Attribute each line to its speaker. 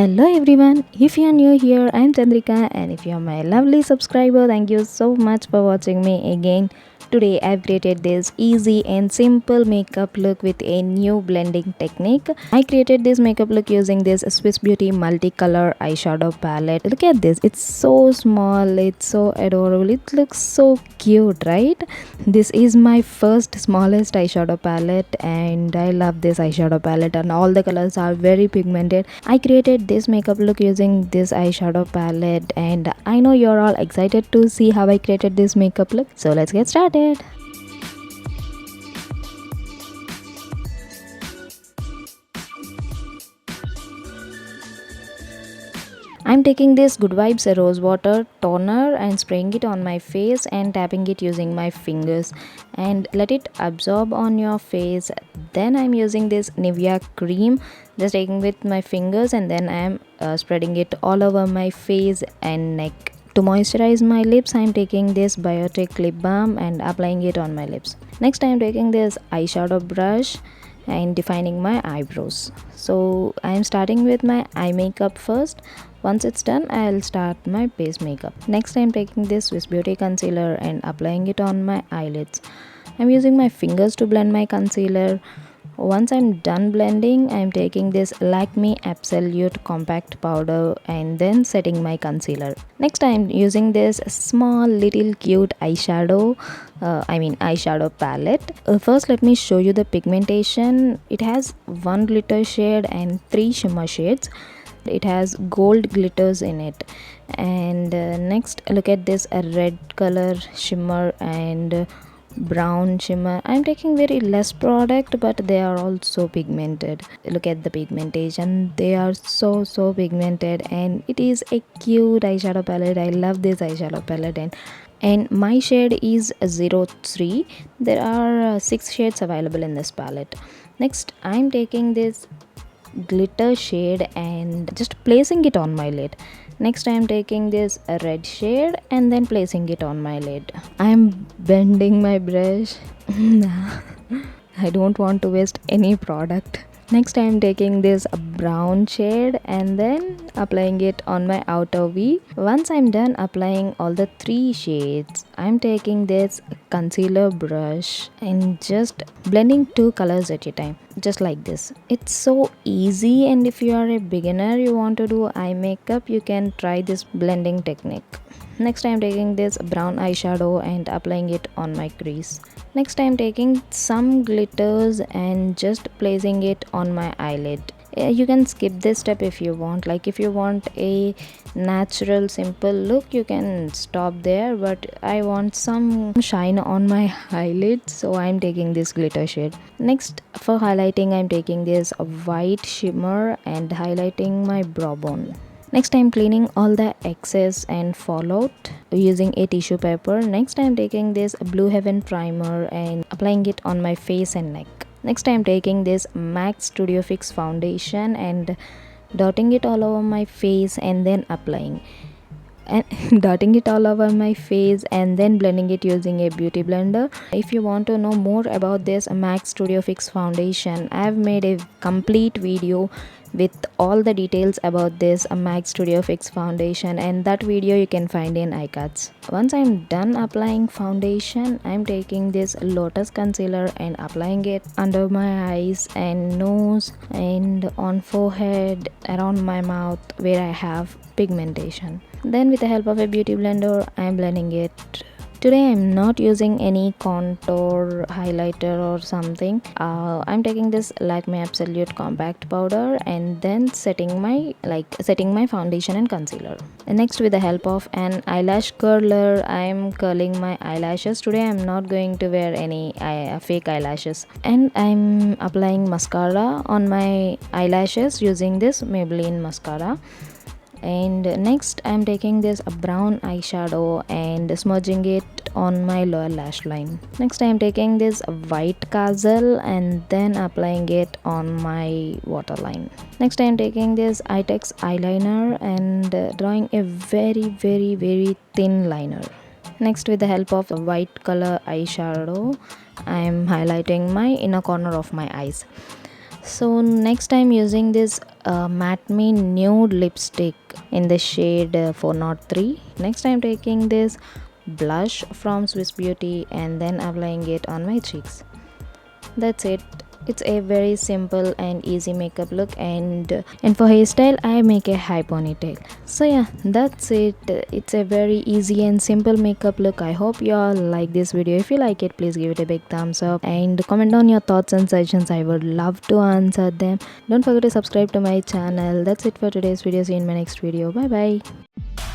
Speaker 1: Hello everyone, if you are new here, I am Chandrika, and if you are my lovely subscriber, thank you so much for watching me again. Today I've created this easy and simple makeup look with a new blending technique. I created this makeup look using this Swiss Beauty multicolor eyeshadow palette. Look at this, it's so small, it's so adorable, it looks so cute, right? This is my first smallest eyeshadow palette and I love this eyeshadow palette, and all the colors are very pigmented. I created this makeup look using this eyeshadow palette, and I know you're all excited to see how I created this makeup look. So let's get started. I'm taking this Good Vibes Rose Water toner and spraying it on my face and tapping it using my fingers and let it absorb on your face. Then I'm using this Nivea cream, just taking with my fingers, and then I'm spreading it all over my face and neck. To moisturize my lips, I'm taking this Biotic lip balm and applying it on my lips. Next, I'm taking this eyeshadow brush and defining my eyebrows. So I'm starting with my eye makeup first. Once it's done, I'll start my base makeup. Next, I'm taking this Swiss Beauty concealer and applying it on my eyelids. I'm using my fingers to blend my concealer. Once I'm done blending, I'm taking this Lakme Absolute Compact Powder and then setting my concealer. Next, I'm using this small little cute eyeshadow eyeshadow palette. First, let me show you the pigmentation. It has one glitter shade and three shimmer shades. It has gold glitters in it. And next, look at this red color shimmer and brown shimmer. I'm taking very less product, but they are also pigmented. Look at the pigmentation, they are so pigmented, and it is a cute eyeshadow palette. I love this eyeshadow palette, and my shade is 03. There are 6 shades available in this palette. Next, I'm taking this glitter shade and just placing it on my lid. Next, I am taking this red shade and then placing it on my lid. I am bending my brush. I don't want to waste any product. Next, I am taking this brown shade and then applying it on my outer V. Once I'm done applying all the 3 shades, I'm taking this concealer brush and just blending 2 colors at a time, just like this. It's so easy, and if you are a beginner, you want to do eye makeup, you can try this blending technique. Next, I am taking this brown eyeshadow and applying it on my crease. Next, I am taking some glitters and just placing it on my eyelid. You can skip this step if you want. Like, if you want a natural simple look, you can stop there, but I want some shine on my eyelid, so I'm taking this glitter shade. Next, for highlighting, I'm taking this white shimmer and highlighting my brow bone. Next, I'm cleaning all the excess and fallout using a tissue paper. Next, I'm taking this Blue Heaven primer and applying it on my face and neck. Next, I'm taking this MAC Studio Fix foundation and dotting it all over my face and then applying and dotting it all over my face and then blending it using a beauty blender. If you want to know more about this MAC Studio Fix foundation, I have made a complete video with all the details about this MAC Studio Fix foundation, and that video you can find in iCards. Once I'm done applying foundation, I'm taking this Lotus concealer and applying it under my eyes and nose and on forehead, around my mouth where I have pigmentation. Then with the help of a beauty blender, I'm blending it. Today I'm not using any contour highlighter or something. I'm taking this Lakme Absolute Compact Powder and then setting my foundation and concealer. And next, with the help of an eyelash curler, I'm curling my eyelashes. Today I'm not going to wear any fake eyelashes, and I'm applying mascara on my eyelashes using this Maybelline mascara. And next, I'm taking this brown eyeshadow and smudging it on my lower lash line. Next, I'm taking this white kaajal and then applying it on my waterline. Next, I'm taking this Itex eyeliner and drawing a very thin liner. Next, with the help of a white color eyeshadow, I'm highlighting my inner corner of my eyes. So next I'm using this matte me nude lipstick in the shade 403. Next I'm taking this blush from Swiss Beauty and then applying it on my cheeks. That's it. It's a very simple and easy makeup look, and for hairstyle I make a high ponytail. So yeah, that's it. It's a very easy and simple makeup look. I hope you all like this video. If you like it, please give it a big thumbs up and comment down your thoughts and suggestions. I would love to answer them. Don't forget to subscribe to my channel. That's it for today's video. See you in my next video. Bye bye.